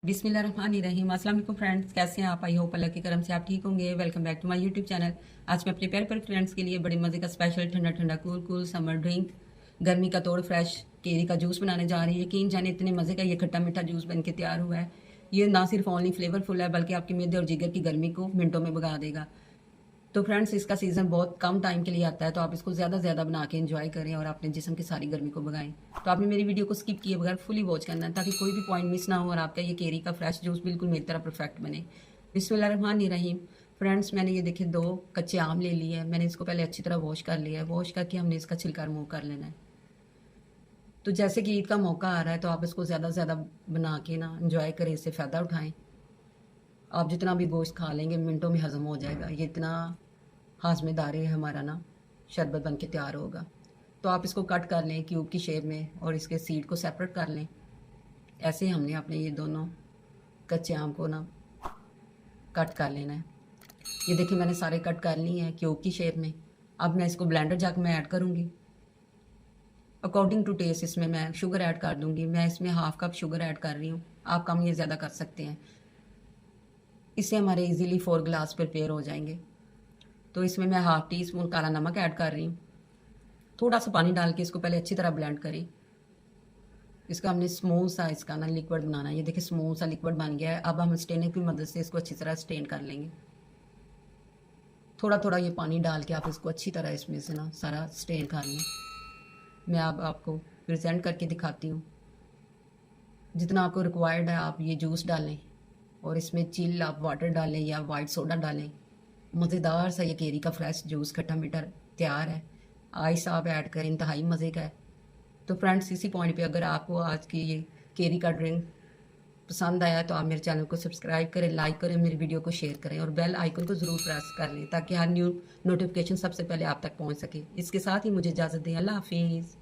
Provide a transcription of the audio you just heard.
बिस्मिल्लाहिर्रहमानिर्रहीम। अस्सलाम वालेकुम फ्रेंड्स, कैसे हैं आप? आई होप अल्लाह के करम से आप ठीक होंगे। Welcome back to my YouTube channel. आज मैं अपने प्यारे प्यारे फ्रेंड्स के लिए बड़े मज़े का स्पेशल ठंडा ठंडा कूल कूल समर ड्रिंक, गर्मी का तोड़ फ्रेश केरी का जूस बनाने जा रही है। यकीन जाने इतने मज़े का ये खट्टा मीठा जूस बन के तैयार हुआ है। ये ना सिर्फ ओनली फ्लेवरफुल है बल्कि आपके मैदे और जिगर की गर्मी को मिनटों में भगा देगा। तो फ्रेंड्स, इसका सीज़न बहुत कम टाइम के लिए आता है, तो आप इसको ज़्यादा से ज़्यादा बना के एंजॉय करें और अपने जिस्म की सारी गर्मी को भगाएं। तो आपने मेरी वीडियो को स्किप किए बगैर फुली वॉच करना है ताकि कोई भी पॉइंट मिस ना हो और आपका ये केरी का फ्रेश जूस बिल्कुल मेरी तरह परफेक्ट बने। बिस्मिल्लाहिर्रहमानिर्रहीम। फ्रेंड्स, मैंने ये देखिए 2 कच्चे आम ले लिए हैं। मैंने इसको पहले अच्छी तरह वॉश कर लिया है। वॉश करके हमने इसका छिलका रिमूव कर लेना है। तो जैसे कि ईद का मौका आ रहा है तो आप इसको ज़्यादा से ज़्यादा बना के ना एंजॉय करें, इससे फ़ायदा उठाएं। आप जितना भी गोश्त खा लेंगे मिनटों में हज़म हो जाएगा। ये इतना हाजमेदार है हमारा ना शरबत बन के तैयार होगा। तो आप इसको कट कर लें क्यूब की शेप में और इसके सीड को सेपरेट कर लें। ऐसे ही हमने अपने ये दोनों कच्चे आम को ना कट कर लेना है। ये देखिए मैंने सारे कट कर लिए हैं क्यूब की शेप में। अब मैं इसको ब्लेंडर जग में ऐड करूँगी। अकॉर्डिंग टू टेस्ट इसमें मैं शुगर ऐड कर दूँगी। मैं इसमें हाफ कप शुगर ऐड कर रही हूँ। आप कम या ज़्यादा कर सकते हैं। इससे हमारे इजीली 4 ग्लास प्रिपेयर हो जाएंगे। तो इसमें मैं हाफ टी स्पून काला नमक ऐड कर रही हूँ। थोड़ा सा पानी डाल के इसको पहले अच्छी तरह ब्लेंड करें। इसका हमने स्मूथ सा इसका ना लिक्विड बनाना है। ये देखिए स्मूथ सा लिक्विड बन गया है। अब हम स्टेनर की मदद से इसको अच्छी तरह स्टेन कर लेंगे। थोड़ा थोड़ा ये पानी डाल के आप इसको अच्छी तरह इसमें से ना सारा स्टेन कर लें। मैं अब आपको प्रेजेंट करके दिखाती हूँ। जितना आपको रिक्वायर्ड है आप ये जूस डालें और इसमें चिल आप वाटर डालें या वाइट सोडा डालें। मज़ेदार सा ये केरी का फ्रेश जूस खट्टा मीठा तैयार है। आइस आप ऐड करें, इंतहाई मज़े का है। तो फ्रेंड्स, इसी पॉइंट पे अगर आपको आज की ये केरी का ड्रिंक पसंद आया तो आप मेरे चैनल को सब्सक्राइब करें, लाइक करें, मेरी वीडियो को शेयर करें और बेल आइकन को ज़रूर प्रेस कर लें ताकि हर न्यू नोटिफिकेशन सबसे पहले आप तक पहुंच सके। इसके साथ ही मुझे इजाज़त दें। अल्लाह हाफिज़।